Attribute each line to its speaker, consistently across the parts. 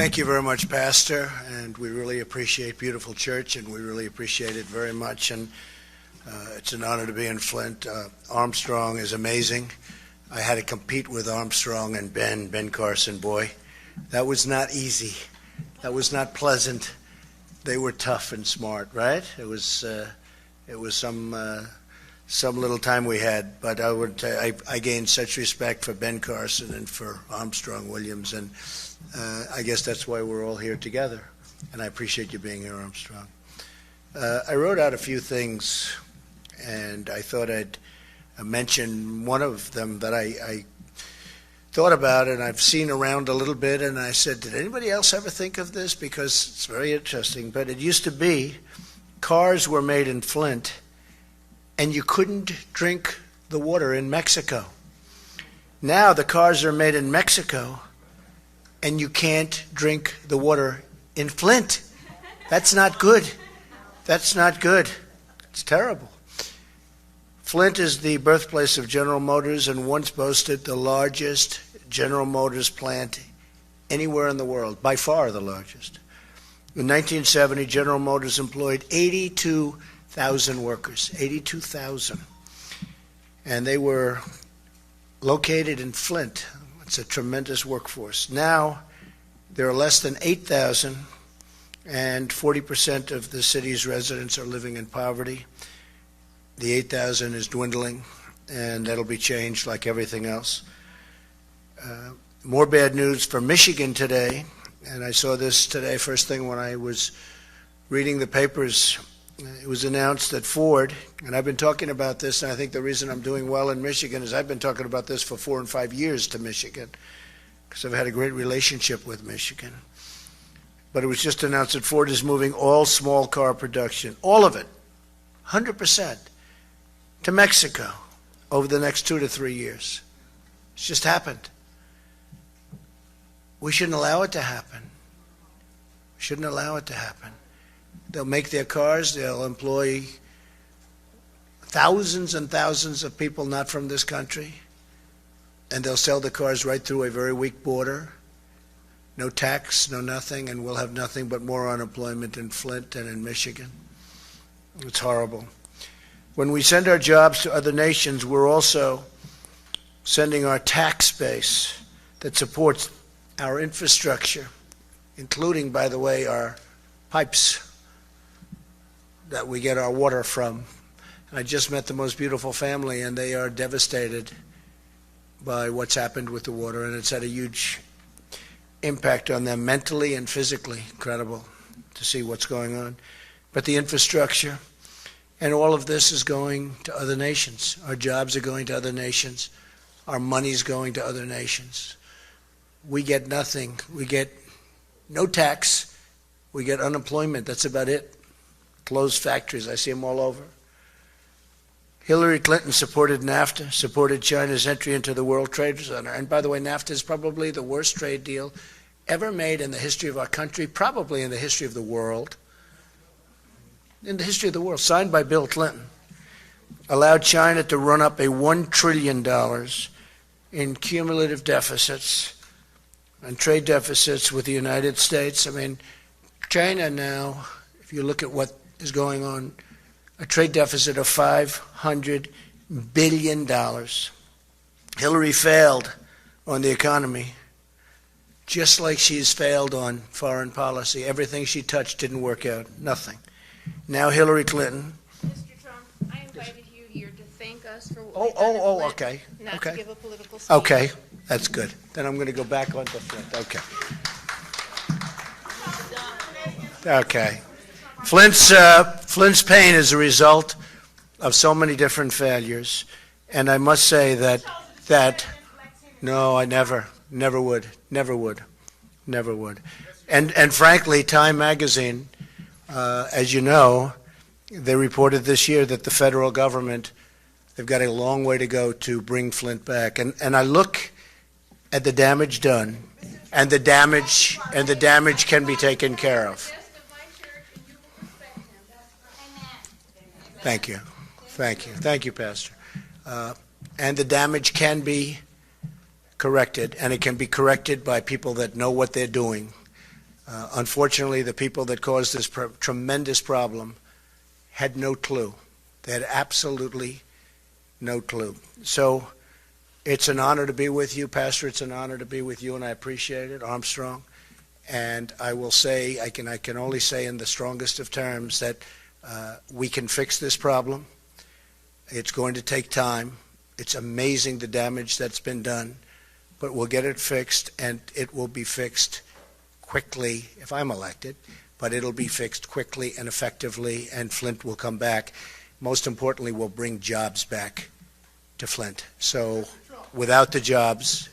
Speaker 1: Thank you very much, Pastor, and we really appreciate beautiful church, and we really appreciate it very much, and it's an honor to be in Flint. Armstrong is amazing. I had to compete with Armstrong and Ben Carson. Boy, that was not easy. That was not pleasant. They were tough and smart, right? It was some little time we had, but I gained such respect for Ben Carson and for Armstrong Williams, and I guess that's why we're all here together, and I appreciate you being here, Armstrong. I wrote out a few things, and I thought I'd mention one of them that I thought about and I've seen around a little bit, and I said, did anybody else ever think of this? Because it's very interesting, but it used to be cars were made in Flint, and you couldn't drink the water in Mexico. Now the cars are made in Mexico, and you can't drink the water in Flint. That's not good. That's not good. It's terrible. Flint is the birthplace of General Motors and once boasted the largest General Motors plant anywhere in the world, by far the largest. In 1970, General Motors employed 82,000 workers, 82,000. And they were located in Flint. It's a tremendous workforce. Now, there are less than 8,000, and 40% of the city's residents are living in poverty. The 8,000 is dwindling, and that'll be changed like everything else. More bad news for Michigan today, and I saw this today first thing when I was reading the papers. It was announced that Ford, and I've been talking about this, and I think the reason I'm doing well in Michigan is I've been talking about this for 4 and 5 years to Michigan, because I've had a great relationship with Michigan. But it was just announced that Ford is moving all small car production, all of it, 100%, to Mexico over the next 2 to 3 years. It's just happened. We shouldn't allow it to happen. We shouldn't allow it to happen. They'll make their cars, they'll employ thousands and thousands of people not from this country, and they'll sell the cars right through a very weak border. No tax, no nothing, and we'll have nothing but more unemployment in Flint and in Michigan. It's horrible. When we send our jobs to other nations, we're also sending our tax base that supports our infrastructure, including, by the way, our pipes that we get our water from. And I just met the most beautiful family, and they are devastated by what's happened with the water, and it's had a huge impact on them mentally and physically. Incredible to see what's going on. But the infrastructure and all of this is going to other nations. Our jobs are going to other nations. Our money's going to other nations. We get nothing. We get no tax. We get unemployment. That's about it. Closed factories. I see them all over. Hillary Clinton supported NAFTA, supported China's entry into the World Trade Center. And by the way, NAFTA is probably the worst trade deal ever made in the history of our country, probably in the history of the world. In the history of the world, signed by Bill Clinton, allowed China to run up a $1 trillion in cumulative deficits and trade deficits with the United States. I mean, China now, if you look at what is going on, a trade deficit of $500 billion. Hillary failed on the economy, just like she's failed on foreign policy. Everything she touched didn't work out, nothing. Now Hillary Clinton.
Speaker 2: Mr. Trump, I invited you here to thank us for what we've done in Flint,
Speaker 1: okay.
Speaker 2: not
Speaker 1: Okay.
Speaker 2: to give a political speech.
Speaker 1: Okay, that's good. Then I'm going to go back onto Flint. Okay. Okay. Flint's pain is a result of so many different failures, and I must say that no, I never would. And frankly, Time Magazine, as you know, they reported this year that the federal government, they've got a long way to go to bring Flint back. And I look at the damage done, and the damage can be taken care of. Thank you, Pastor. And the damage can be corrected, and it can be corrected by people that know what they're doing. Unfortunately, the people that caused this tremendous problem had no clue. They had absolutely no clue. So it's an honor to be with you, Pastor. It's an honor to be with you, and I appreciate it, Armstrong. And I will say, I can only say in the strongest of terms that we can fix this problem. It's going to take time. It's amazing the damage that's been done, but we'll get it fixed, and it will be fixed quickly if I'm elected, but it'll be fixed quickly and effectively, and Flint will come back. Most importantly, we'll bring jobs back to Flint. So without the jobs,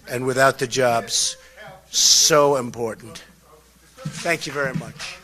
Speaker 1: so important. Thank you very much.